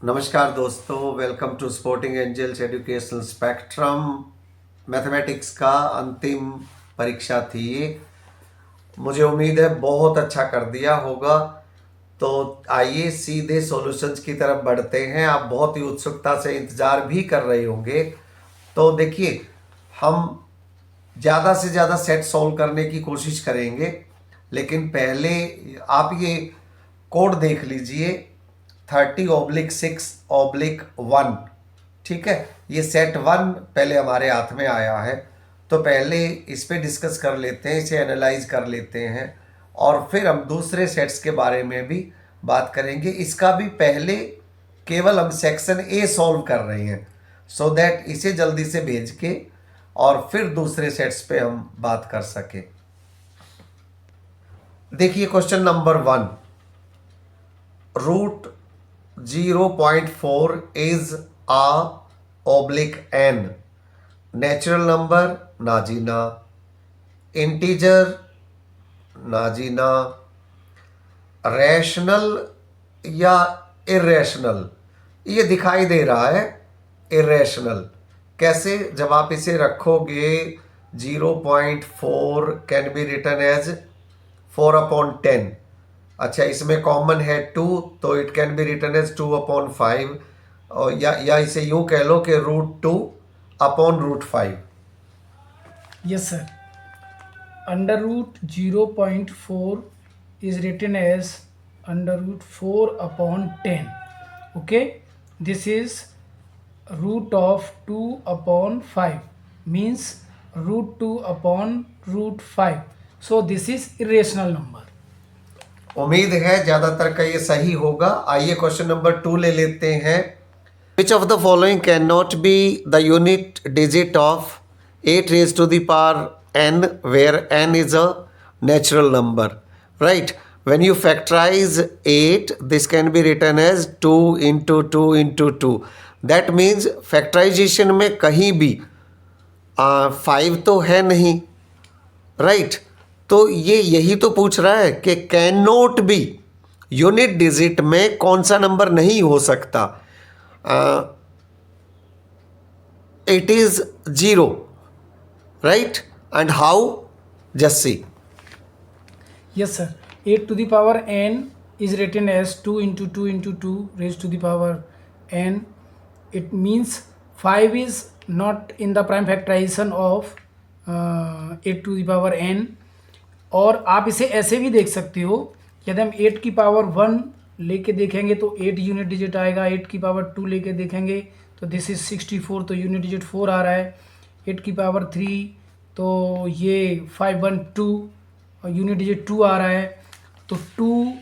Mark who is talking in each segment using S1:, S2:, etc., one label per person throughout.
S1: नमस्कार दोस्तों, welcome to sporting angels educational spectrum. Mathematics का अंतिम परीक्षा थी ये। मुझे उम्मीद है बहुत अच्छा कर दिया होगा। तो आइए सीधे सॉल्यूशंस की तरफ बढ़ते हैं। आप बहुत ही उत्सुकता से इंतज़ार भी कर रहे होंगे। तो देखिए, हम ज़्यादा से ज़्यादा सेट सॉल्व करने की कोशिश करेंगे, लेकिन पहले आप ये कोड देख लीजिए 30/6/1। ठीक है, ये सेट 1 पहले हमारे हाथ में आया है, तो पहले इस पे डिस्कस कर लेते हैं, इसे एनालाइज कर लेते हैं और फिर हम दूसरे सेट्स के बारे में भी बात करेंगे। इसका भी पहले केवल हम सेक्शन ए सॉल्व कर रहे हैं, सो दैट इसे जल्दी से भेज के और फिर दूसरे सेट्स पे हम बात कर सकें। देखिए question number 1, root 0.4 is a/n। Natural number ना जीना, इंटीजर ना जीना, रैशनल या इरेशनल, ये दिखाई दे रहा है इरेशनल। कैसे? जब आप इसे रखोगे 0.4 कैन बी रिटन एज 4/10। अच्छा, इसमें कॉमन है 2, तो it can be written as 2/5। और या इसे यूं कह लो कि √2/√5।
S2: Yes, sir. Under root 0.4 is written as under root 4/10. Okay, this is root of 2/5 means √2/√5. So this is irrational number.
S1: उम्मीद है ज्यादातर का ये सही होगा। आइए क्वेश्चन नंबर 2 ले लेते हैं। विच of the following can not be the unit digit of 8 raised to the power n, where n is a natural number, right? When you factorize 8, this can be written as 2 into 2 into 2. That means factorization में कहीं भी 5 तो है नहीं, right? तो ये यही तो पूछ रहा है कि can not B, unit digit में कौन सा नंबर नहीं हो सकता? It is 0, right? And how? Just see.
S2: Yes, sir. 8 to the power n is written as 2 into 2 into 2 raised to the power n. It means 5 is not in the prime factorization of 8 to the power n. और आप इसे ऐसे भी देख सकते हो, यदि हम 8 की पावर 1 लेके देखेंगे तो 8 यूनिट डिजिट आएगा, 8 की पावर 2 लेके देखेंगे तो दिस इज 64, तो यूनिट डिजिट 4 आ रहा है। 8 की पावर 3 तो ये 512 और यूनिट डिजिट 2 आ रहा है, तो 2,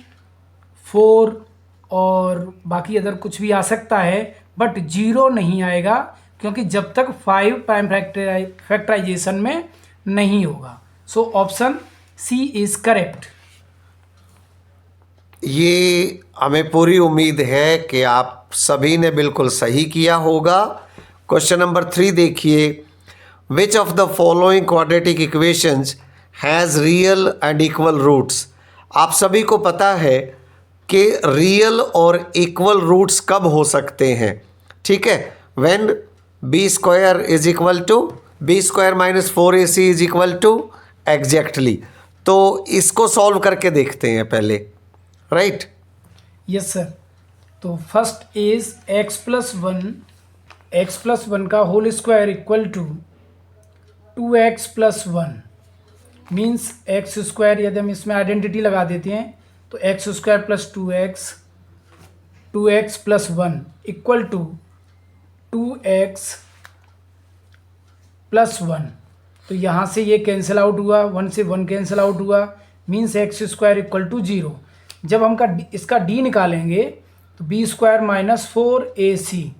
S2: 4 और बाकी अदर कुछ भी आ सकता है, बट 0 नहीं आएगा क्योंकि जब तक 5 प्राइम फैक्टराइजेशन में नहीं होगा। So option C is correct.
S1: ये हमें पूरी उम्मीद है कि आप सभी ने बिल्कुल सही किया होगा। क्वेश्चन नंबर 3 देखिए, which of the following quadratic equations has real and equal roots. आप सभी को पता है कि रियल और इक्वल रूट्स कब हो सकते हैं, ठीक है? When b² is equal to b² - 4ac is equal to exactly. तो इसको सॉल्व करके देखते हैं पहले, राइट?
S2: Yes sir. तो फर्स्ट इज x+1 का whole square equal to 2x+1 means x²। यदि हम इसमें आइडेंटिटी लगा देते हैं तो x² + 2x 2x+1 equal to 2x + 1। तो यहाँ से ये कैंसिल आउट हुआ, 1 से 1 कैंसिल आउट हुआ, मीन्स x² = 0। जब हम इसका d निकालेंगे तो b² - 4ac,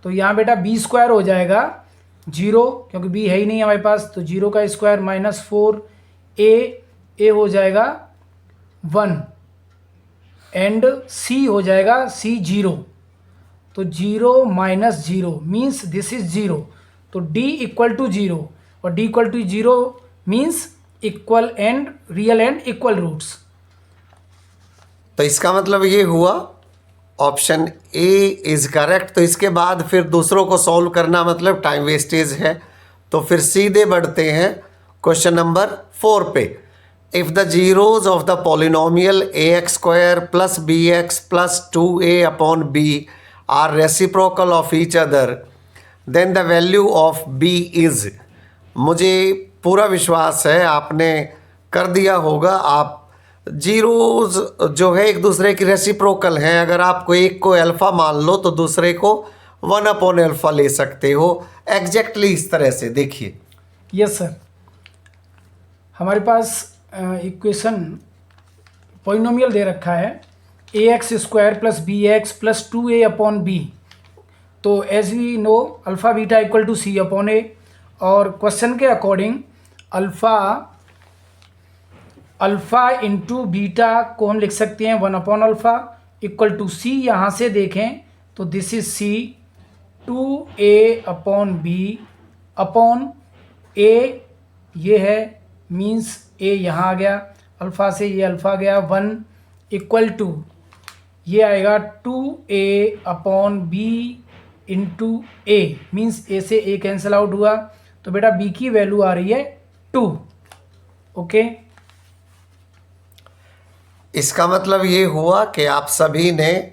S2: तो यहाँ बेटा b² हो जाएगा 0 क्योंकि b है ही नहीं हमारे पास, तो 0 का स्क्वायर - 4a हो जाएगा 1 एंड c हो जाएगा c 0। तो 0 - 0 मीन्स दिस इज 0, तो d = 0 और d = 0 means equal and real and equal roots.
S1: तो इसका मतलब ये हुआ ऑप्शन ए इज़ करेक्ट। तो इसके बाद फिर दूसरों को सॉल्व करना मतलब टाइम वेस्टेज है, तो फिर सीधे बढ़ते हैं क्वेश्चन नंबर 4 पे। If the zeros of the polynomial ax² plus bx plus 2a upon b are reciprocal of each other then the value of b is. मुझे पूरा विश्वास है आपने कर दिया होगा। आप जीरोज जो है एक दूसरे की रेसिप्रोकल हैं। अगर आपको एक को अल्फ़ा मान लो तो दूसरे को 1 अपॉन अल्फ़ा ले सकते हो। एग्जैक्टली इस तरह से देखिए।
S2: यस सर, हमारे पास इक्वेशन पॉलिनोमियल दे रखा है ax² plus bx plus 2a upon b। तो as we know alpha beta equal to c upon a, और क्वेश्चन के अकॉर्डिंग अल्फ़ा इंटू बीटा को हम लिख सकते हैं 1 upon alpha equal to c। यहाँ से देखें तो this is c 2a upon b upon a, ये है मीन्स a यहाँ आ गया, अल्फ़ा से ये अल्फ़ा गया 1 इक्वल टू ये आएगा 2a upon b into a, means a से a कैंसिल आउट हुआ, तो बेटा b की वैल्यू आ रही है 2। ओके,
S1: इसका मतलब ये हुआ कि आप सभी ने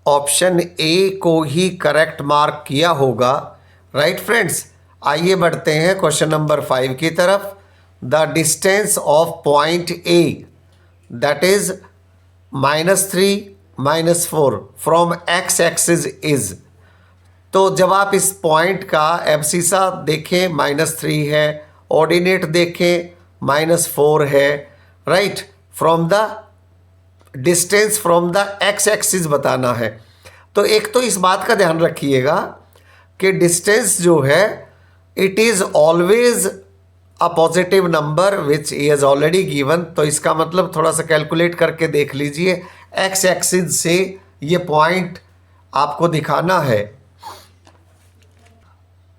S1: ऑप्शन ए को ही करेक्ट मार्क किया होगा। राइट फ्रेंड्स, आइए बढ़ते हैं क्वेश्चन नंबर 5 की तरफ। The distance of point A that is -3 -4 from x axis is. तो जब आप इस पॉइंट का एब्सिसा देखें -3 है, ऑर्डिनेट देखें -4 है, right, from the distance from the x axis बताना है। तो एक तो इस बात का ध्यान रखिएगा कि डिस्टेंस जो है it is always a positive number which is already given. तो इसका मतलब थोड़ा सा कैलकुलेट करके देख लीजिए, एक्स एक्सिस से ये पॉइंट आपको दिखाना है।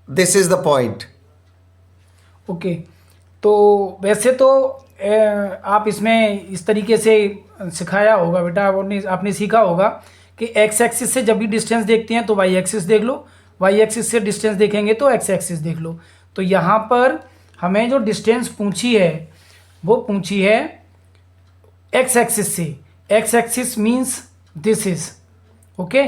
S1: This is the point.
S2: Okay, तो वैसे तो आप इसमें इस तरीके से सिखाया होगा बेटा, आपने सीखा होगा कि एक्स एक्सिस से जब भी डिस्टेंस देखते हैं तो वाई एक्सिस देख लो, वाई एक्सिस से डिस्टेंस देखेंगे तो एक्स एक्सिस देख लो। तो यहाँ पर हमें जो डिस्टेंस पूछी है वो पूछी है एक्स एक्सिस से। X axis means this is okay.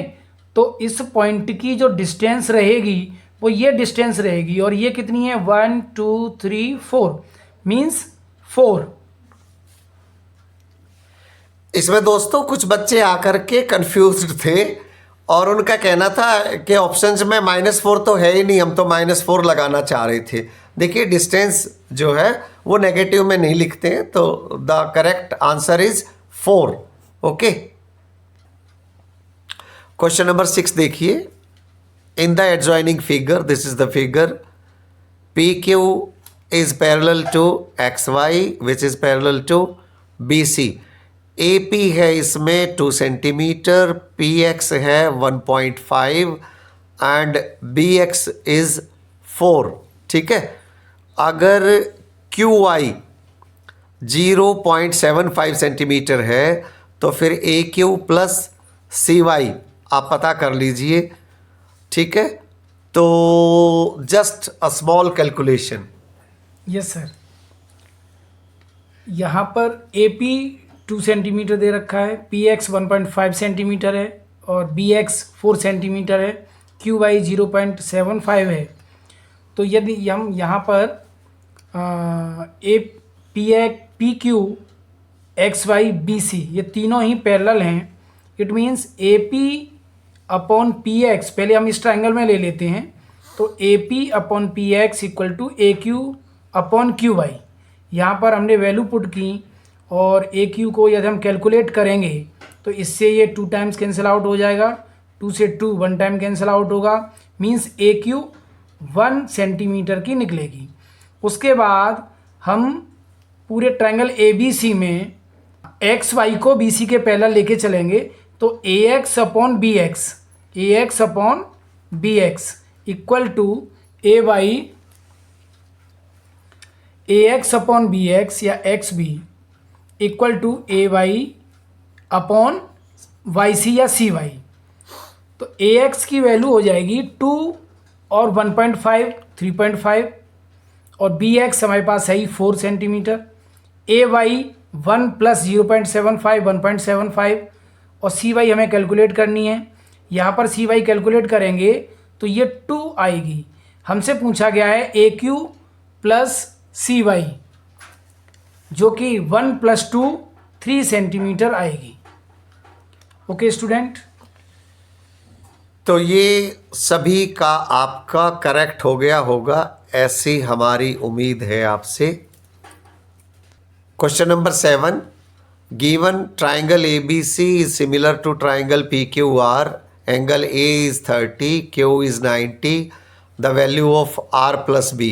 S2: तो इस पॉइंट की जो डिस्टेंस रहेगी वो ये डिस्टेंस रहेगी, और ये कितनी है 1 2 3 4 मीन्स 4।
S1: इसमें दोस्तों कुछ बच्चे आकर के कंफ्यूज्ड थे और उनका कहना था कि ऑप्शंस में -4 तो है ही नहीं, हम तो -4 लगाना चाह रहे थे। देखिए डिस्टेंस जो है वो नेगेटिव में नहीं लिखते हैं, तो the correct answer is 4। Okay, question number 6 देखिए। In the adjoining figure, this is the figure, PQ is parallel to XY which is parallel to BC। AP है इसमें 2 सेंटीमीटर, PX है 1.5 एंड BX इज 4। ठीक है, अगर QY 0.75 centimetre है तो फिर AQ प्लस CY आप पता कर लीजिए। ठीक है, तो just a small calculation.
S2: Yes sir, यहाँ पर AP 2 सेंटीमीटर दे रखा है, PX 1.5 सेंटीमीटर है और BX 4 सेंटीमीटर है, QY 0.75 है। तो यदि हम यहाँ पर PQ XY BC ये तीनों ही पैरेलल हैं, it means AP upon PX, पहले हम इस ट्राइंगल में ले लेते हैं, तो AP upon PX equal to AQ upon QY। यहाँ पर हमने वैल्यू पुट की और AQ को यदि हम कैलकुलेट करेंगे तो इससे ये 2 टाइम्स कैंसिल आउट हो जाएगा, 2 से 2 1 टाइम कैंसिल आउट होगा, मीन्स AQ 1 सेंटीमीटर की निकलेगी। उसके बाद हम पूरे ट्राइंगल ABC में XY को BC के पैरेलल लेके चलेंगे, तो AX upon BX equal to AX upon BX या XB equal to AY upon Y C या सी वाई। तो ए एक्स की वैल्यू हो जाएगी 2 और 1.5 3.5, और बी एक्स हमारे पास है ही 4 सेंटीमीटर। ए वाई 1 प्लस 0.75 1.75, और सी वाई हमें कैलकुलेट करनी है। यहाँ पर सी वाई कैलकुलेट करेंगे तो ये 2 आएगी। हमसे पूछा गया है ए क्यू प्लस सी वाई, जो कि 1 + 2 3 सेंटीमीटर आएगी। ओके स्टूडेंट,
S1: तो ये सभी का आपका करेक्ट हो गया होगा, ऐसी हमारी उम्मीद है आपसे। Question number 7, given triangle ABC is similar to triangle PQR, angle A is 30, Q is 90, the value of R plus B.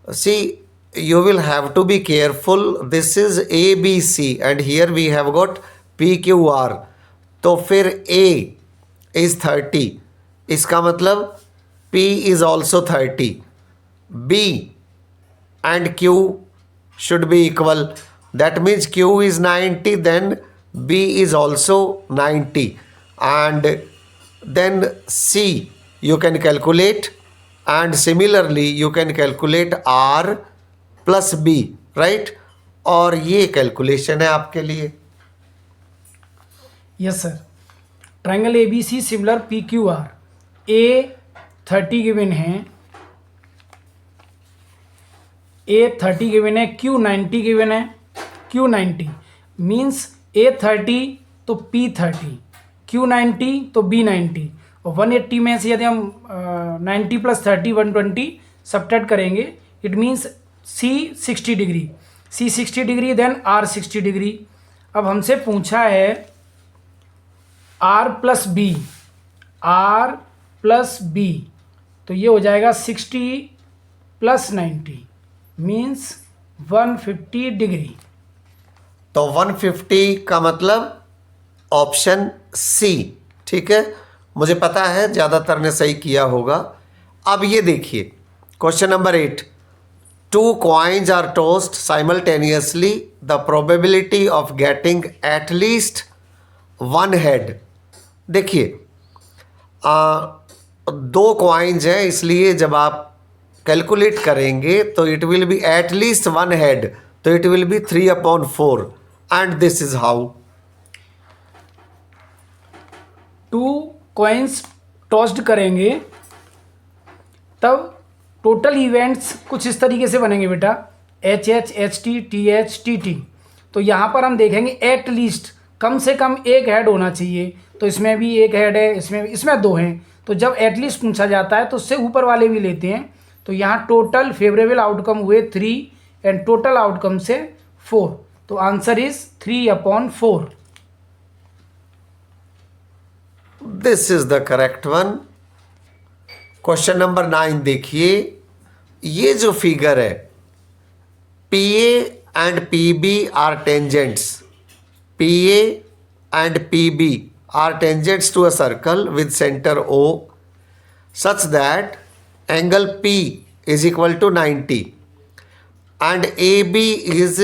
S1: See, you will have to be careful. This is ABC and here we have got PQR. तो फिर A is 30, इसका मतलब P is also 30, B and Q should be equal. That means Q is 90, then B is also 90, and then C you can calculate, and similarly you can calculate R plus B, right? और ये calculation है आपके लिए।
S2: Yes sir. Triangle A B C similar P Q R, A 30 given है, A 30 given है, Q 90 given है। Q 90 means A 30 तो P 30, Q 90 तो बी 90, और 180 में से यदि हम 90 + 30 120 सब्ट्रैक्ट करेंगे, it means C 60 degree, C 60 degree then R 60 degree. अब हमसे पूछा है R plus B, R plus B, तो ये हो जाएगा 60 + 90 मीन्स 150 डिग्री।
S1: तो 150 का मतलब ऑप्शन सी, ठीक है। मुझे पता है ज़्यादातर ने सही किया होगा। अब ये देखिए question number 8, 2 coins are tossed simultaneously, the probability of getting at least one head। देखिए 2 कॉइन्स हैं, इसलिए जब आप कैलकुलेट करेंगे तो it will be at least 1 head, तो it will be 3/4, and this is how.
S2: 2 coins tossed करेंगे तब टोटल इवेंट्स कुछ इस तरीके से बनेंगे बेटा, H H H T T H T T. तो यहाँ पर हम देखेंगे एट लीस्ट कम से कम एक हेड होना चाहिए, तो इसमें भी एक हेड है, इसमें 2 हैं। तो जब एटलीस्ट पूछा जाता है तो उससे ऊपर वाले भी लेते हैं। तो यहाँ टोटल फेवरेबल आउटकम हुए 3 एंड टोटल आउटकम से 4, तो answer is 3/4।
S1: This is the correct one. Question number 9 देखिए, ये जो फिगर है PA and PB are tangents, PA and PB are tangents to a circle with center O such that angle P is equal to 90 and AB is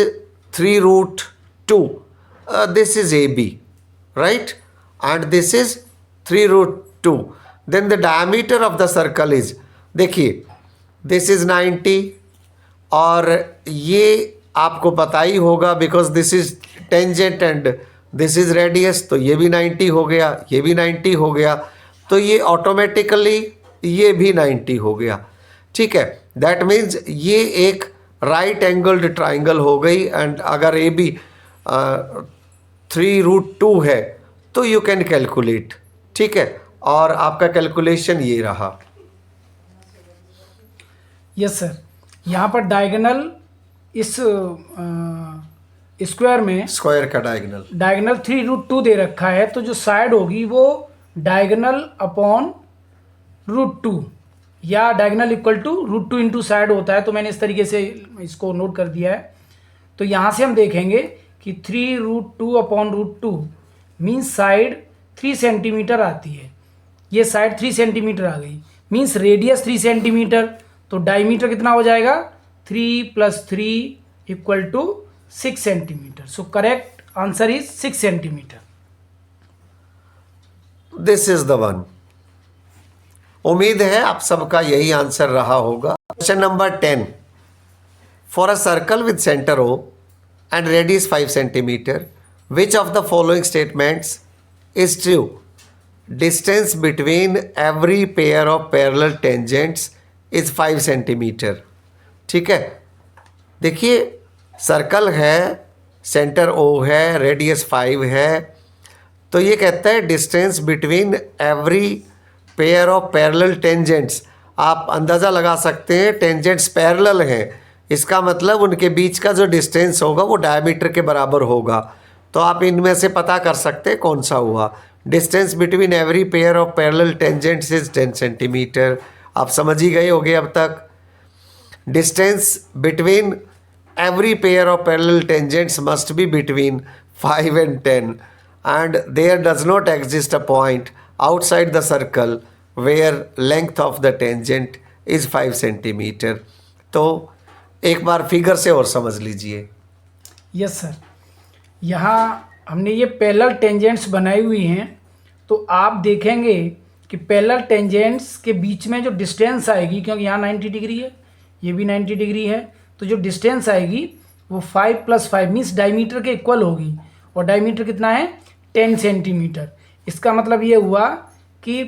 S1: 3√2. This is AB, right? And this is 3√2. Then the diameter of the circle is, देखिए this is 90 और ये आपको पता ही होगा because this is tangent and this is radius, तो ये भी 90 हो गया, ये भी 90 हो गया, तो ये ऑटोमेटिकली ये भी 90 हो गया, ठीक है। दैट मीन्स ये एक राइट एंगल्ड ट्राइंगल हो गई, एंड अगर ए बी 3√2 है तो यू कैन कैलकुलेट, ठीक है। और आपका कैलकुलेशन ये रहा।
S2: यस सर, यहाँ पर डायगोनल इस स्क्वायर में
S1: स्क्वायर का डायगोनल
S2: 3√2 दे रखा है, तो जो साइड होगी वो डायगोनल अपॉन √2 या diagonal equal to √2 into side होता है। तो मैंने इस तरीके से इसको नोट कर दिया है। तो यहाँ से हम देखेंगे कि 3√2/√2 मीन्स साइड 3 सेंटीमीटर आती है। ये साइड 3 सेंटीमीटर आ गई, मीन्स रेडियस 3 सेंटीमीटर, तो डायमीटर कितना हो जाएगा 3 + 3 = 6 centimetre. So correct answer is 6 centimetre.
S1: This is the one. उम्मीद है आप सबका यही आंसर रहा होगा। Question number 10, for a circle with centre O and radius 5 centimeter, which of the following statements is true? Distance between every pair of parallel tangents is 5 centimeter. ठीक है, देखिए सर्कल है, सेंटर O है, radius 5 है, तो ये कहता है distance between every pair of parallel tangents. आप अंदाज़ा लगा सकते हैं टेंजेंट्स पैरेलल हैं, इसका मतलब उनके बीच का जो डिस्टेंस होगा वो डायमीटर के बराबर होगा। तो आप इनमें से पता कर सकते हैं कौन सा हुआ। Distance between every pair of parallel tangents is 10 centimetre. आप समझ ही गए होंगे अब तक। Distance between every pair of parallel tangents must be between 5 and 10 and there does not exist a point outside the circle where length of the tangent is 5 centimeter. तो एक बार figure से और समझ लीजिए।
S2: यस सर, यहाँ हमने ये parallel tangents बनाई हुई हैं, तो आप देखेंगे कि पैरेलल टेंजेंट्स के बीच में जो डिस्टेंस आएगी, क्योंकि यहाँ 90 डिग्री है, ये भी 90 डिग्री है, तो जो डिस्टेंस आएगी वो 5 + 5 मीन्स डायमीटर के इक्वल होगी। और डायमीटर कितना है? 10 सेंटीमीटर। इसका मतलब ये हुआ कि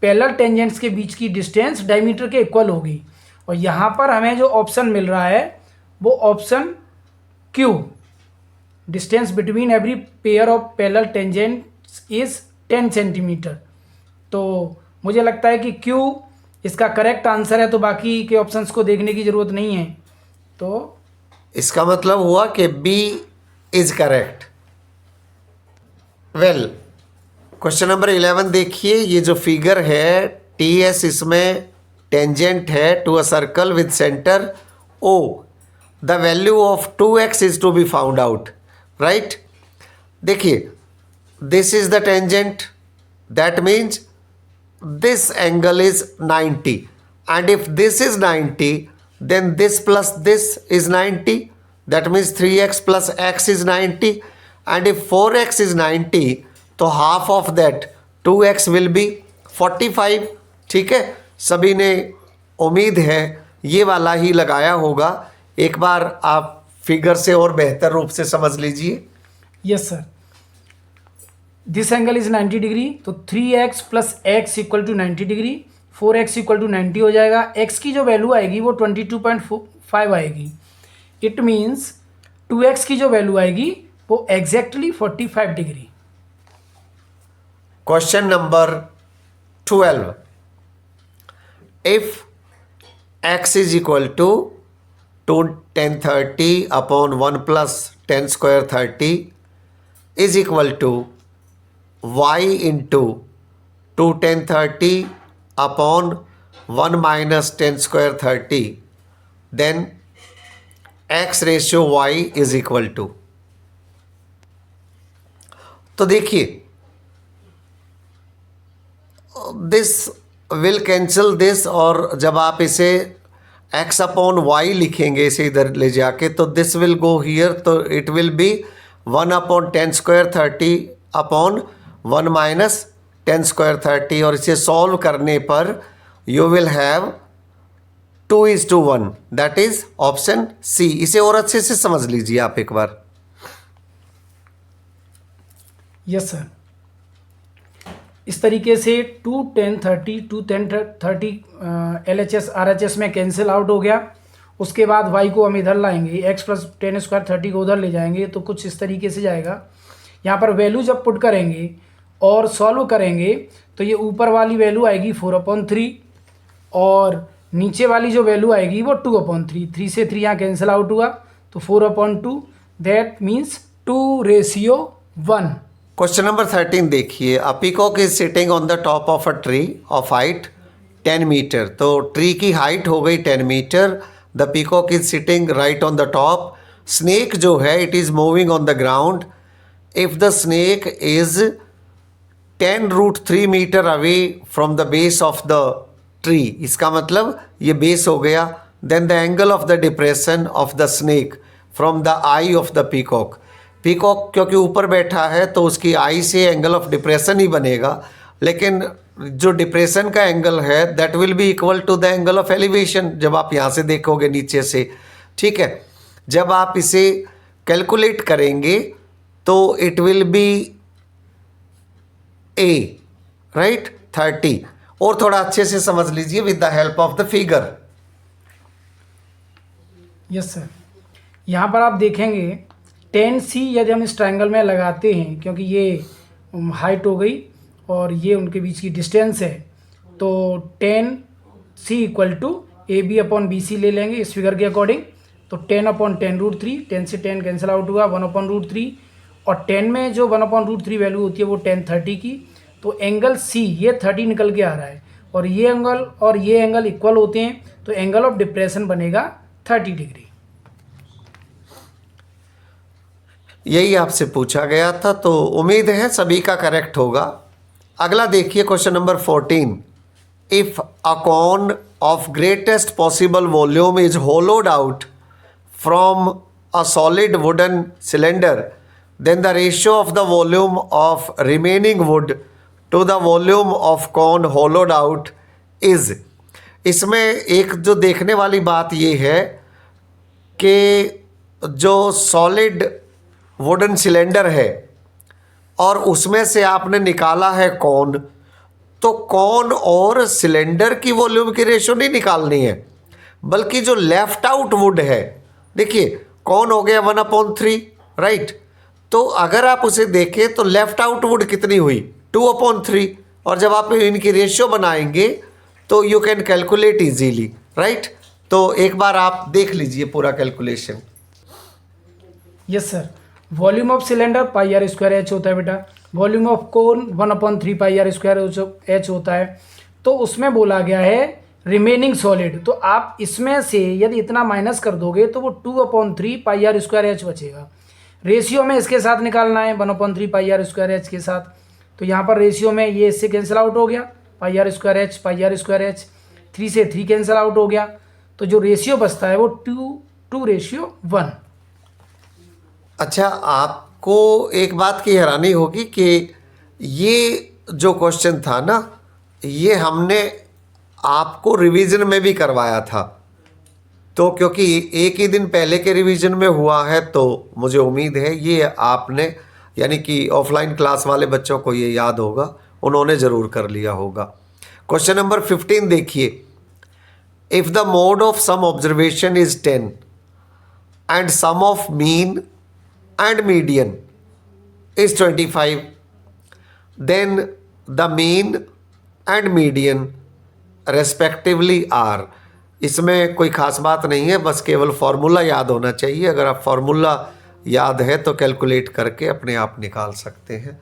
S2: पैरेलल टेंजेंट्स के बीच की डिस्टेंस डायमीटर के इक्वल होगी। और यहाँ पर हमें जो ऑप्शन मिल रहा है वो option Q, distance between every pair of parallel tangents is 10 centimetre. तो मुझे लगता है कि क्यू इसका करेक्ट आंसर है, तो बाकी के ऑप्शंस को देखने की ज़रूरत नहीं है। तो
S1: इसका मतलब हुआ कि B is correct. Well, question number 11 देखिए, ये जो फिगर है टी एस, इसमें टेंजेंट है to a circle with centre O. The value of 2x is to be found out, right. देखिए this is the tangent, that means this angle is 90 and if this is 90 then this plus this is 90, that means 3x plus x is 90 and if 4x is 90 तो half of that 2x will be 45। ठीक है, सभी ने उम्मीद है ये वाला ही लगाया होगा। एक बार आप फिगर से और बेहतर रूप से समझ लीजिए।
S2: Yes sir, this angle is 90 degree, तो 3x + x = 90 डिग्री, 4x = 90 हो जाएगा। x की जो वैल्यू आएगी वो 22.5 आएगी। इट मीन्स 2x की जो वैल्यू आएगी वो exactly 45 degree.
S1: Question number 12, if x is equal to 2 tan 30 upon 1 + tan square 30 is equal to y into 2 tan 30 upon 1 minus tan square 30, then x ratio y is equal to। तो देखिए this will cancel this, और जब आप इसे x upon y लिखेंगे इसे इधर ले जाके, तो दिस विल गो हियर, तो it will B 1 upon tan square 30 upon 1 minus tan square 30, और इसे सॉल्व करने पर you will have 2:1, that is option C. इसे और अच्छे से समझ लीजिए आप एक बार।
S2: यस सर, इस तरीके से 2 tan 30 LHS RHS में कैंसिल आउट हो गया। उसके बाद y को हम इधर लाएंगे, x + tan square 30 को उधर ले जाएंगे, तो कुछ इस तरीके से जाएगा। यहाँ पर वैल्यू जब पुट करेंगे और सॉल्व करेंगे तो ये ऊपर वाली वैल्यू आएगी 4/3 और नीचे वाली जो वैल्यू आएगी वो 2/3। 3 से 3 यहाँ कैंसिल आउट हुआ, तो 4/2, दैट मीन्स 2:1।
S1: क्वेश्चन नंबर 13 देखिए, a peacock is sitting on the top of a tree of height 10 metre. तो ट्री की हाइट हो गई 10 metre, the peacock is sitting right on the top. Snake जो है it is moving on the ground. If the snake is 10√3 metre away from the base of the tree, इसका मतलब ये base हो गया। Then the angle of the depression of the snake from the I of the peacock. Peacock क्योंकि ऊपर बैठा है तो उसकी आई से एंगल ऑफ डिप्रेशन ही बनेगा, लेकिन जो डिप्रेशन का एंगल है that will be equal to the angle of elevation जब आप यहाँ से देखोगे नीचे से, ठीक है। जब आप इसे कैलकुलेट करेंगे तो it will B A, right, 30। और थोड़ा अच्छे से समझ लीजिए with the help of the figure.
S2: Yes sir, यहाँ पर आप देखेंगे 10C यदि हम इस ट्रायंगल में लगाते हैं, क्योंकि ये हाइट हो गई और ये उनके बीच की डिस्टेंस है, तो 10C equal to AB upon BC ले लेंगे इस फिगर के अकॉर्डिंग। तो 10 अपॉन 10 रूट 3, 10 से 10 कैंसिल आउट हुआ, 1 अपॉन रूट 3, और 10 में जो 1 अपॉन रूट 3 वैल्यू होती है वो 10 30 की। तो एंगल C ये 30 निकल के आ रहा है और ये एंगल इक्वल होते हैं, तो एंगल ऑफ डिप्रेशन बनेगा 30 डिग्री।
S1: यही आपसे पूछा गया था, तो उम्मीद है सभी का करेक्ट होगा। अगला देखिए question number 14। If a cone of greatest possible volume is hollowed out from a solid wooden cylinder then the ratio of the volume of remaining wood to the volume of cone hollowed out is. इसमें एक जो देखने वाली बात ये है कि जो सॉलिड वुडन सिलेंडर है और उसमें से आपने निकाला है कॉन, तो कॉन और सिलेंडर की वॉल्यूम की रेशियो नहीं निकालनी है, बल्कि जो लेफ्ट आउट वुड है, देखिए कॉन हो गया 1/3, राइट। तो अगर आप उसे देखें तो लेफ्ट आउट वुड कितनी हुई 2/3, और जब आप इनकी रेशियो बनाएंगे तो you can calculate easily, right. तो एक बार आप देख लीजिए पूरा calculation.
S2: Yes sir, volume of cylinder pi R square H होता है बेटा, volume of cone 1/3 pi R square H होता है। तो उसमें बोला गया है रिमेनिंग सॉलिड, तो आप इसमें से यदि इतना माइनस कर दोगे तो वो 2/3 पाई आर स्क्वायर एच बचेगा। रेशियो में इसके साथ निकालना है 1/3 पाई आर स्क्वायर एच के साथ, तो यहाँ पर रेशियो में ये इससे कैंसिल आउट हो गया, पाई आर स्क्वायर एच 3 से 3 कैंसिल आउट हो गया, तो जो रेशियो बचता है वो 2:1।
S1: अच्छा, आपको एक बात की हैरानी होगी कि ये जो क्वेश्चन था ना, ये हमने आपको रिवीजन में भी करवाया था। तो क्योंकि एक ही दिन पहले के रिवीजन में हुआ है, तो मुझे उम्मीद है ये आपने, यानी कि ऑफलाइन क्लास वाले बच्चों को ये याद होगा, उन्होंने ज़रूर कर लिया होगा। क्वेश्चन नंबर 15 देखिए। If the mode of some observation is 10 and sum of mean and median is 25, then the mean and median respectively are। इसमें कोई ख़ास बात नहीं है, बस केवल फार्मूला याद होना चाहिए। अगर आप फार्मूला याद है तो कैलकुलेट करके अपने आप निकाल सकते हैं,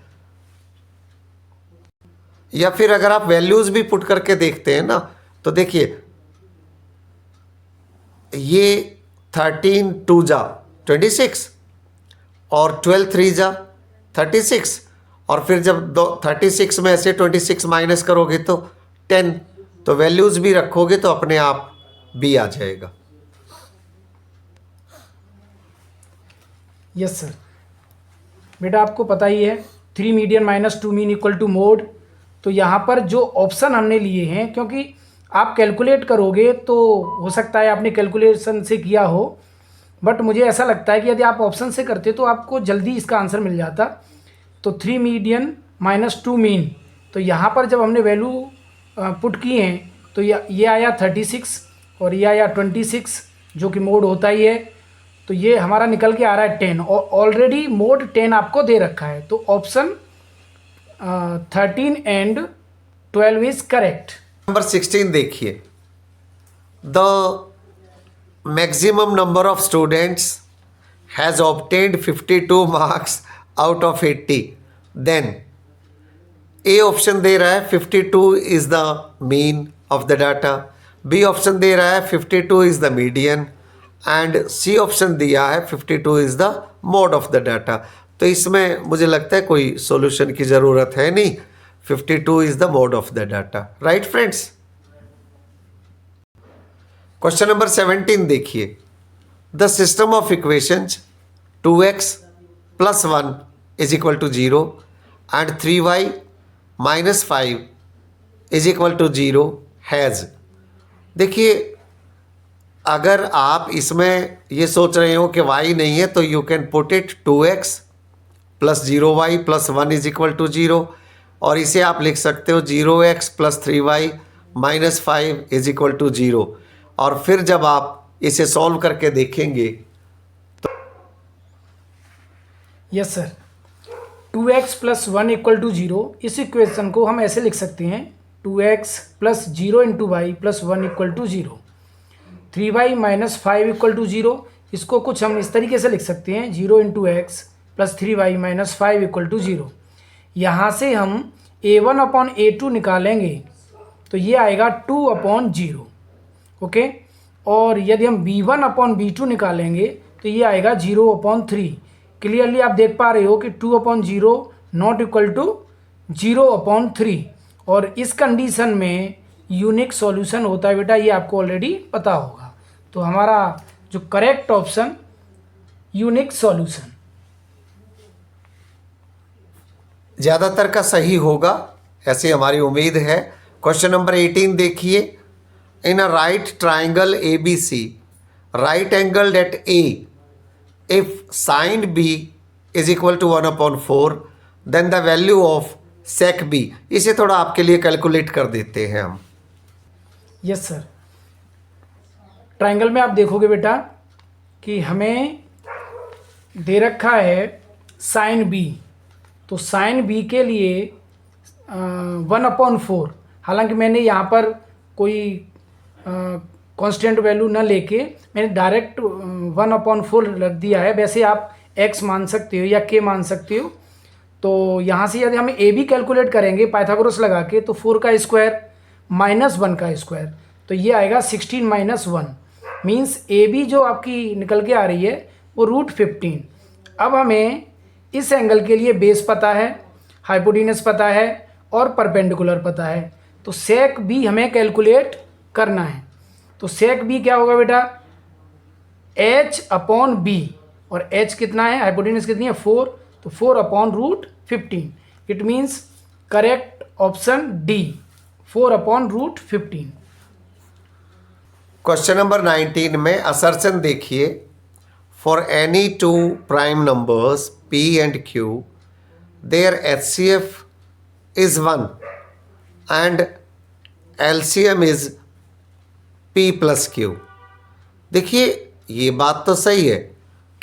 S1: या फिर अगर आप वैल्यूज़ भी पुट करके देखते हैं ना, तो देखिए ये 13 2 जा 26 और 12 3 जा 36, और फिर जब 36 में से 26 माइनस करोगे तो 10, तो वैल्यूज़ भी रखोगे तो अपने आप भी आ जाएगा।
S2: यस सर, बेटा आपको पता ही है 3 median minus 2 mean equal to mode. तो यहाँ पर जो ऑप्शन हमने लिए हैं, क्योंकि आप कैलकुलेट करोगे तो हो सकता है आपने कैलकुलेशन से किया हो, बट मुझे ऐसा लगता है कि यदि आप ऑप्शन से करते तो आपको जल्दी इसका आंसर मिल जाता। तो 3 मीडियन माइनस 2 मीन, तो यहाँ पर जब हमने वैल्यू पुट की हैं तो ये आया 36 और ये आया 26, जो कि मोड होता ही है। तो ये हमारा निकल के आ रहा है 10, और ऑलरेडी मोड 10 आपको दे रखा है, तो option 13 and 12 is correct.
S1: Number 16 देखिए। The maximum number of students has obtained 52 marks out of 80, then A option दे रहा है 52 is the mean of the data, B option दे रहा है 52 is the median, and C option दिया है 52 is the mode of the data। तो इसमें मुझे लगता है कोई सॉल्यूशन की ज़रूरत है नहीं, 52 is the mode of the data, right friends। Question number 17 देखिए। The system of equations 2x + 1 = 0 and 3y -5 is equal to 0 has. देखिए, अगर आप इसमें ये सोच रहे हो कि y नहीं है तो you can put it 2x plus 0y plus 1 is equal to 0, और इसे आप लिख सकते हो 0x plus 3y minus 5 is equal to 0। और फिर जब आप इसे सॉल्व करके देखेंगे
S2: yes sir, 2x plus 1 equal to 0, इस इक्वेशन को हम ऐसे लिख सकते हैं 2x plus 0 into Y plus 1 equal to 0। 3y minus 5 equal to 0, इसको कुछ हम इस तरीके से लिख सकते हैं 0 into X plus 3y minus 5 equal to 0। यहाँ से हम a1 अपॉन a2 निकालेंगे तो ये आएगा 2 अपॉन 0, ओके। और यदि हम b1 अपॉन b2 निकालेंगे तो ये आएगा 0 अपॉन 3। क्लियरली आप देख पा रहे हो कि 2 upon 0 not equal to 0 upon 3, और इस कंडीशन में यूनिक सॉल्यूशन होता है बेटा, ये आपको ऑलरेडी पता होगा। तो हमारा जो करेक्ट ऑप्शन यूनिक सॉल्यूशन
S1: ज़्यादातर का सही होगा, ऐसी हमारी उम्मीद है। क्वेश्चन नंबर 18 देखिए। In a right triangle ABC, right angle at A, if sine B is equal to 1/4, then the value of sec B। इसे थोड़ा आपके लिए कैलकुलेट कर देते हैं हम।
S2: यस सर, ट्राइंगल में आप देखोगे बेटा कि हमें दे रखा है साइन B, तो साइन B के लिए 1/4, हालांकि मैंने यहाँ पर कोई कांस्टेंट वैल्यू न लेके मैंने डायरेक्ट 1/4 रख दिया है। वैसे आप x मान सकते हो या k मान सकते हो। तो यहाँ से यदि हम a भी कैलकुलेट करेंगे पाइथागोरस लगा के तो 4 का स्क्वायर माइनस 1 का स्क्वायर, तो ये आएगा 16 माइनस 1, मीन्स a भी जो आपकी निकल के आ रही है वो √15। अब हमें इस एंगल के लिए बेस पता है, हाइपोटेनस पता है और परपेंडिकुलर पता है, तो सेक B हमें कैलकुलेट करना है। तो सेक B क्या होगा बेटा, h अपॉन B, और h कितना है, हाइपोटेनस कितनी है 4, तो 4 upon √15। It means correct option D, 4 upon √15।
S1: Question number 19 में असर्शन देखिए। For any two prime numbers P and Q, their HCF is 1 and LCM is P plus Q। देखिए, ये बात तो सही है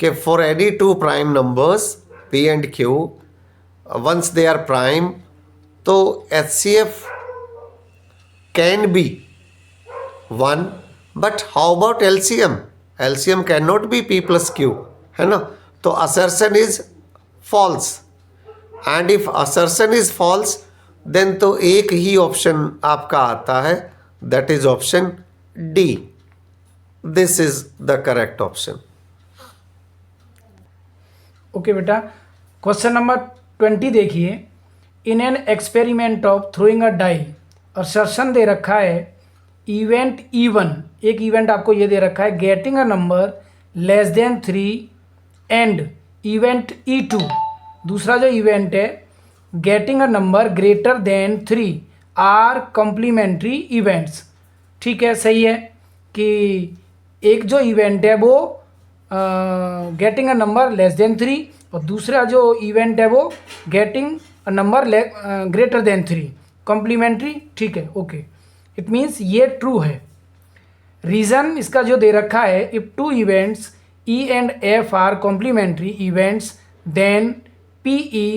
S1: कि for any two prime numbers P and Q, once they are prime, तो HCF can be 1, but how about LCM? LCM can not be P plus Q, है ना। तो assertion is false, and if assertion is false then तो एक ही option आपका आता है, that is option D। This is the correct option.
S2: Okay बेटा, क्वेश्चन नंबर 20 देखिए। In an experiment of throwing a die, assertion दे रखा है इवेंट E1, एक इवेंट आपको ये दे रखा है getting a number less than 3, and event E2, दूसरा जो इवेंट है getting a number greater than 3 are complementary events. ठीक है, सही है कि एक जो इवेंट है वो getting a number less than 3, और दूसरा जो इवेंट है वो getting a number greater than 3, complementary. ठीक है, ओके, इट मीन्स ये ट्रू है। रीज़न इसका जो दे रखा है, if two events E and F are complementary events then PE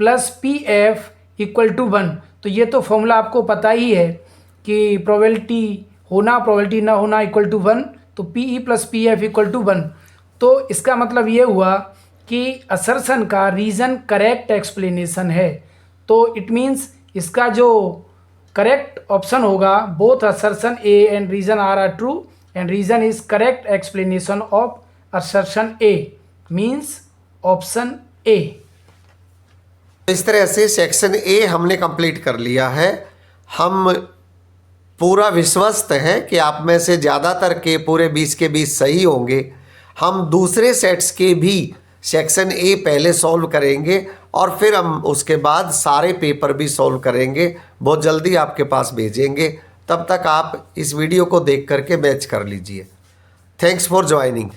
S2: plus PF equal to 1। तो ये तो फॉर्मूला आपको पता ही है कि प्रोबेबिलिटी होना प्रोबेबिलिटी ना होना इक्वल टू 1, तो PE plus PF equal to 1। तो इसका मतलब ये हुआ कि असर्शन का रीज़न करेक्ट एक्सप्लेनेशन है। तो इट मीन्स इसका जो करेक्ट ऑप्शन होगा, both assertion A and reason are true, and reason is correct explanation of assertion A, means option A।
S1: इस तरह से सेक्शन A हमने कंप्लीट कर लिया है। हम पूरा विश्वस्त हैं कि आप में से ज़्यादातर के पूरे 20 के 20 सही होंगे। हम दूसरे सेट्स के भी सेक्शन ए पहले सॉल्व करेंगे और फिर हम उसके बाद सारे पेपर भी सॉल्व करेंगे, बहुत जल्दी आपके पास भेजेंगे। तब तक आप इस वीडियो को देख करके मैच कर लीजिए। Thanks for joining.